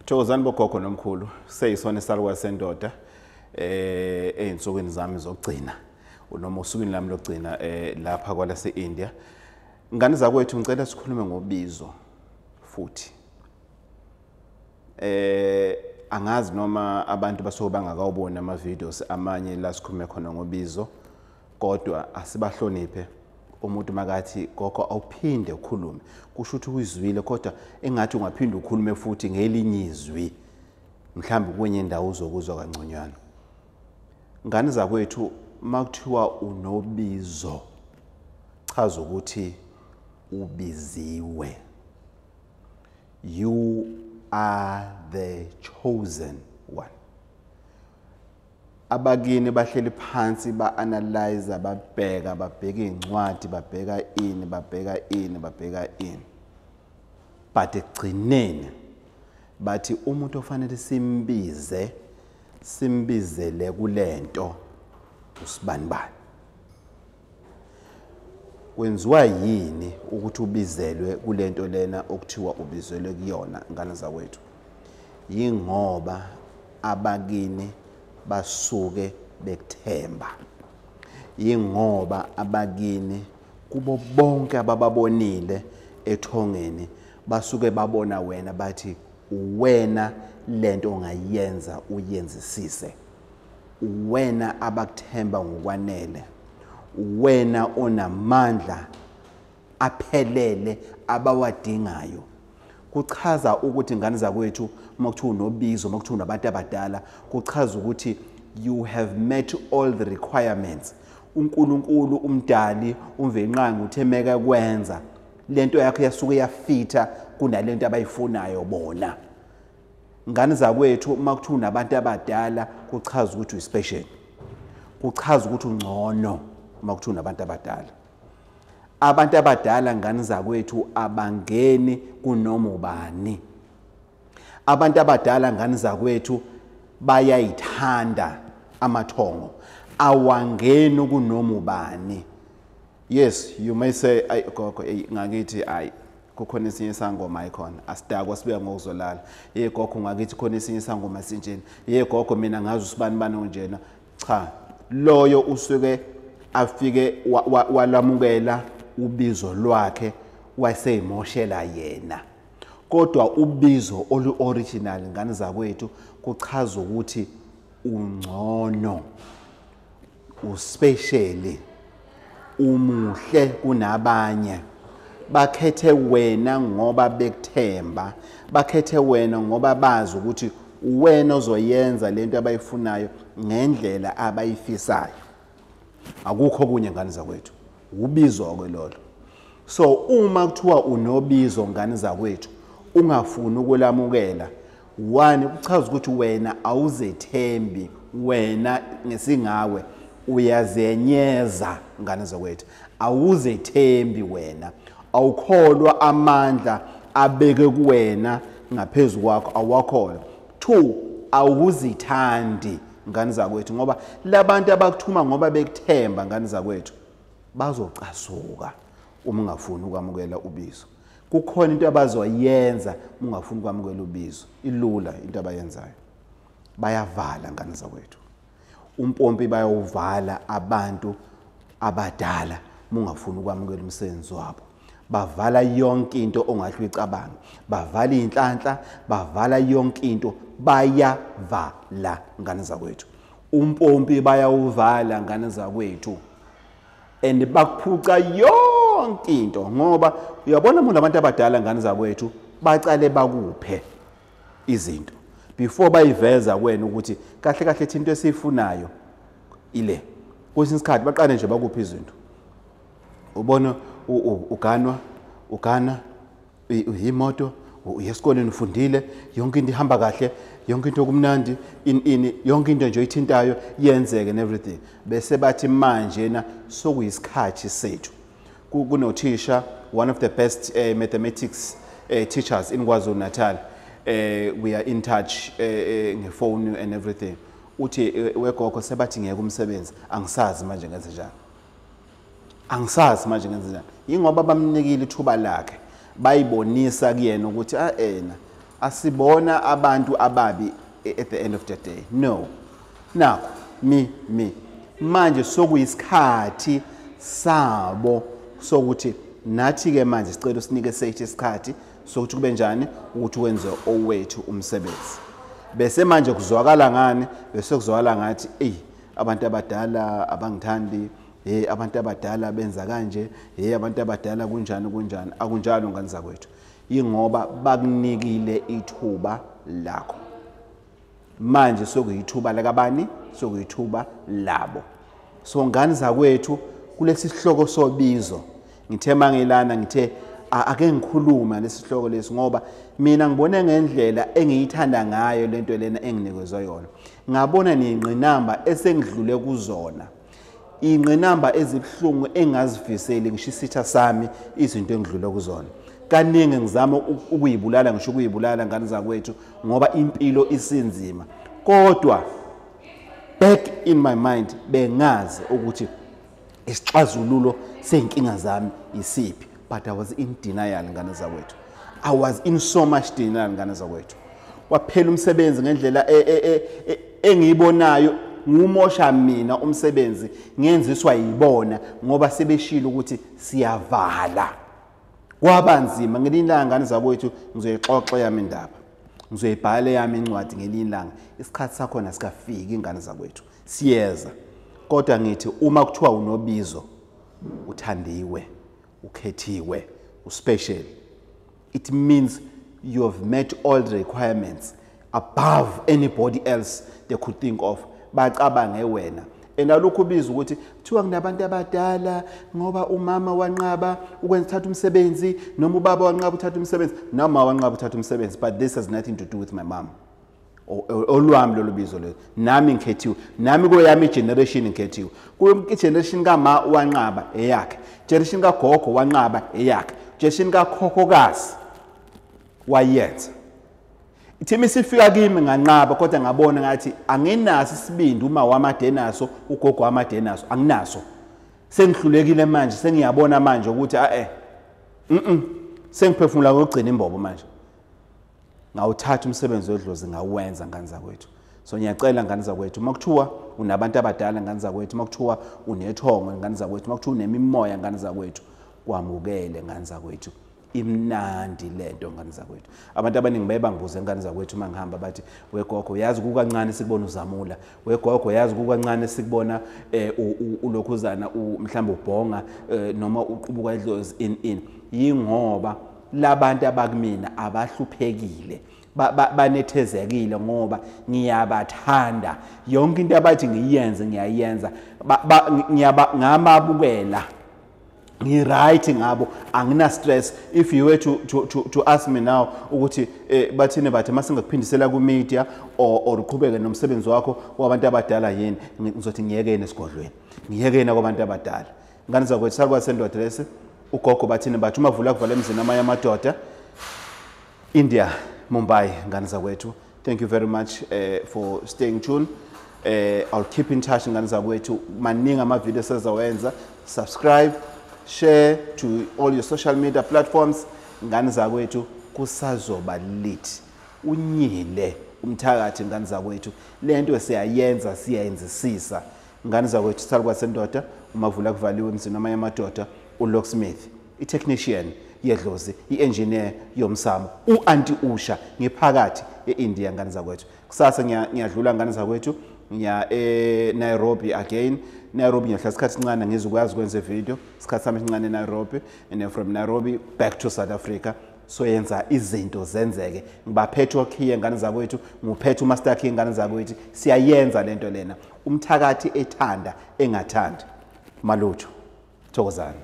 Thokozani bogogo nomkhulu seyisona isalukazi sendoda einsukwini zami zokugcina noma usukwini lami lokugcina lapha kwala se-India. Ngane zakwethu ngicela sikhulume ngobizo futhi angazi noma abantu basuke bangakawubona ama videos amanye la sikhulume khona ngobizo, kodwa asibahloniphe. Umuntu makathi gogo awuphinde ukhulume kusho ukuthi uyizwile, kodwa engathi ungaphinda ukhulume futhi ngelinye izwi mhlawumbe kwenye indawo uzokuzwa kangconywana. Ngane zakwethu makuthiwa unobizo chaza ukuthi ubiziwe. You are the chosen one. Abakini bahleli phansi ba-analyze, babheka incwadi, babheka ini. But ekugcineni bathi umuntu ofanele simbizele kulento usibanibani. Kwenziwa yini ukuthi ubizelwe kulento lena okuthiwa ubizelwe kuyona ngane zakwethu? Yingoba abakini basuke bekuthemba. Yingoba abakini kubo bonke abababonile ethongeni basuke babona wena bathi uwena lento ongayenza uyenzisise. Uwena abakuthemba ngokwanele. Uwena onamandla aphelele abawadingayo. Kuchaza ukuthi ngane zakwethu makuthiwa unobizo, makuthiwa unabantu abadala, kuchaza ukuthi you have met all the requirements. uNkulunkulu umdali umvenqanga uthemeka kwenza lento yakho yasuke yafitha kunalento abayifunayo bona. Ngane zakwethu makuthiwa unabantu abadala kuchaza ukuthi uspecial. Kuchaza ukuthi ungcono makuthiwa unabantu abadala. Abantu abadala ngane zakwethu abangeni kunoma ubani. Abantu abadala ngane zakwethu bayayithanda amathongo. Awangeni kunoma ubani. Yes, you may say gogo ngakithi kukhona esinye isangoma ikhona asidakwa sibuya ngokuzolala. Gogo ngakithi khona esinye isangoma sinjena. Gogo mina ngazi usibani onjena. Cha, loyo usuke afike walamukela ubizo lwakhe waseyimoshela yena. Kodwa ubizo olu-original ngane zakwethu kuchaza ukuthi ungcono, uspecial, umuhle kunabanye. Bakhethe wena ngoba bekuthemba. Bakhethe wena ngoba bazi ukuthi wena ozoyenza lento abayifunayo ngendlela abayifisayo. Akukho kunye ngane zakwethu. Ubizo kwelolo. So uma kuthiwa unobizo ngane zakwethu ungafuni ukulamukela, one kuchaza ukuthi wena awuzethembi, wena ngesingawe uyazenyeza ngane zakwethu. Awuzethembi wena. Awukholwa amandla abeke kuwena ngaphezulu kwakho, awakholwa. Two, awuzithandi ngane zakwethu ngoba labantu abakuthuma ngoba bekuthemba ngane zakwethu bazocasuka uma ungafuni ukwamukela ubizo. Kukhona into abazoyenza uma ungafuni ukwamukela ubizo. Ilula into abayenzayo. Bayavala ngane zakwethu. Umpompi bayawuvala abantu abadala uma ungafuni ukwamukela umsebenzi wabo. Bavala yonke into ongahle uyicabanga. Bavala inhlanhla, bavala yonke into, bayavala ngane zakwethu. Umpompi bayawuvala ngane zakwethu. And bakuphuca yonke into ngoba uyabona umuntu abantu abadala ngane zakwethu bacale bakuphe izinto before bayiveza kuwena ukuthi kahle kahle into esifunayo ile. Kwesinye isikhathi baqale nje bakuphe izinto. Ubona ugana imoto, uyesikoleni ufundile, yonke into ihamba kahle, yonke into kumnandi, yonke into nje oyithintayo yenzeke and everything. Bese bathi manje na sokuyisikhathi sethu. Kunothisha, one of the best mathematics teachers in KwaZulu-Natal. We are in touch ngefone and everything. Uthi wegogo sebathi ngeke umsebenzi, angisazi manje ngenze njani. Angisazi manje ngenze njani. Ingoba bamnikile ithuba lakhe. Bayibonisa kuyena ukuthi ena asibona abantu ababi at the end of the day. No. Now, me. Manje sokuyisikhathi sabo sokuthi nathi ke manje sicela usinike sethi isikhathi sokuthi kube njani ukuthi wenze owethu umsebenzi. Bese manje kuzwakala ngani? Bese kuzwakala ngathi abantu abadala abangithandi, abantu abadala benza kanje, abantu abadala kunjani. Akunjalo ngani zakwethu. Ingoba bakunikile ithuba lakho. Manje sokuyithuba lakabani? Sokuyithuba labo. So ngani zakwethu kulesi sihloko sobizo ngithe mangilana ngithe ake ngikhuluma lesi sihloko lesi ngoba mina ngibone ngendlela engiyithanda ngayo lento lena enginikezwe yona. Ngabona ningqinamba esengidlule kuzona. Ingqinamba ezibhlungu engazifiseli ngisho isitha sami izinto engidlule kuzona. Kaningi ngizama ukuyibulala ngisho ukuyibulala ngani zakwethu ngoba impilo isinzima. Kodwa back in my mind bengazi ukuthi isixazululo senkinga zami isiphi. But I was in denial ngani zakwethu. I was in so much denial ngani zakwethu. Waphela umsebenzi ngendlela engiyibonayo ngumosha mina umsebenzi ngenziswa yibona ngoba sebeshilo ukuthi siyavala. Kwabanzima ngelinye ilanga ngani zakwethu ngizoyixoxa yami indaba. Ngizoyibhala yami incwadi ngelinye ilanga. Isikhathi sakho nasikafiki ingane zakwethu. Siyeza. Kodwa ngithi uma kuthiwa unobizo, uthandiwe, ukhethiwe, uspecial, it means you have met all the requirements above anybody else they could think of. Bacabange wena. Enalokhu ubiza ukuthi kuthiwa kunabantu abadala ngoba umama wanqaba ukwenza uthatha umsebenzi noma ubaba wanqaba uthatha umsebenzi noma wanqaba uthatha umsebenzi, but this has nothing to do with my mom. Olwami lolubizo lo nami ngikhethiwe, nami koyami generation ngikhethiwe. Kuyo generation kama wanqaba eyakhe, generation kagogo wanqaba eyakhe, generation kakhokhokazi wayenza. Ithimi sifika kimi nganqaba kodwa ngabona ngathi angenaso isibindi uma wamadenaso ugogo wamadenaso anginaso. Sengihlulekile manje sengiyabona manje ukuthi sengiphefumula ukugcina imbobo manje. Ngawuthatha umsebenzi wedlozi ngawenza ngani zakwethu. So ngiyacela ngani zakwethu makuthiwa unabantu abadala ngani zakwethu, makuthiwa unethongo ngani zakwethu, makuthiwa unemimoya ngani zakwethu, kwamukele ngani zakwethu. Imnandi lento ngani zakwethu. Abantu abaningi bayebangibuza ngani zakwethu mangihamba bathi wegogo yazi kukancane sikubona uzamula, wegogo yazi kukancane sikubona ulokhuzana mhlawumbe ubhonga noma uqubuka idlozi in yingoba labantu abakumina abahluphekile banethezekile ngoba ngiyabathanda. Yonke into abathi ngiyenze ngiyayenza ngamabukela ngi-right ngabo, angina stress. If you were to ask me now ukuthi bathini bathi masingakuphindisela ku media or uqhubeke nomsebenzi wakho wabantu abadala yini, ngizothi ngiyekene esigodlweni, ngiyekene kwabantu abadala. Ngani zakwethu sakwa sendoda lesi ugogo bathini bathi uma vula kuvala emzini amanye amadoda India, Mumbai ngani zakwethu. Thank you very much for staying tuned. I'll keep in touch ngani zakwethu. Maningi ama videos ezawenza. Subscribe, share to all your social media platforms. Ngani zakwethu kusazoba lit. Unyile umthakathi ngani zakwethu. Lento siyayenza siyayenzisisa. Ngani zakwethu salwa sendoda umavula kuvaliwe emzini amanye amadoda uLocksmith, i-technician yedlozi, i-engineer yomsamo, u-anti usha ngiphakathi e-India ngani zakwethu. Kusasa ngiyadlula ngani zakwethu ngiya eNairobi again. Nairobi ngiyohlala isikhathi sincane ngizokwazi ukwenza video. Isikhathi sami sincane eNairobi and then from Nairobi back to South Africa. So yenza izinto zenzeke. Ngibaphethe okhiye ngani zakwethu, nguphethe umaster key ngani zakwethu. Siyayenza lento lena. Umthakathi ethanda engathandi. Malutho. Thokozani.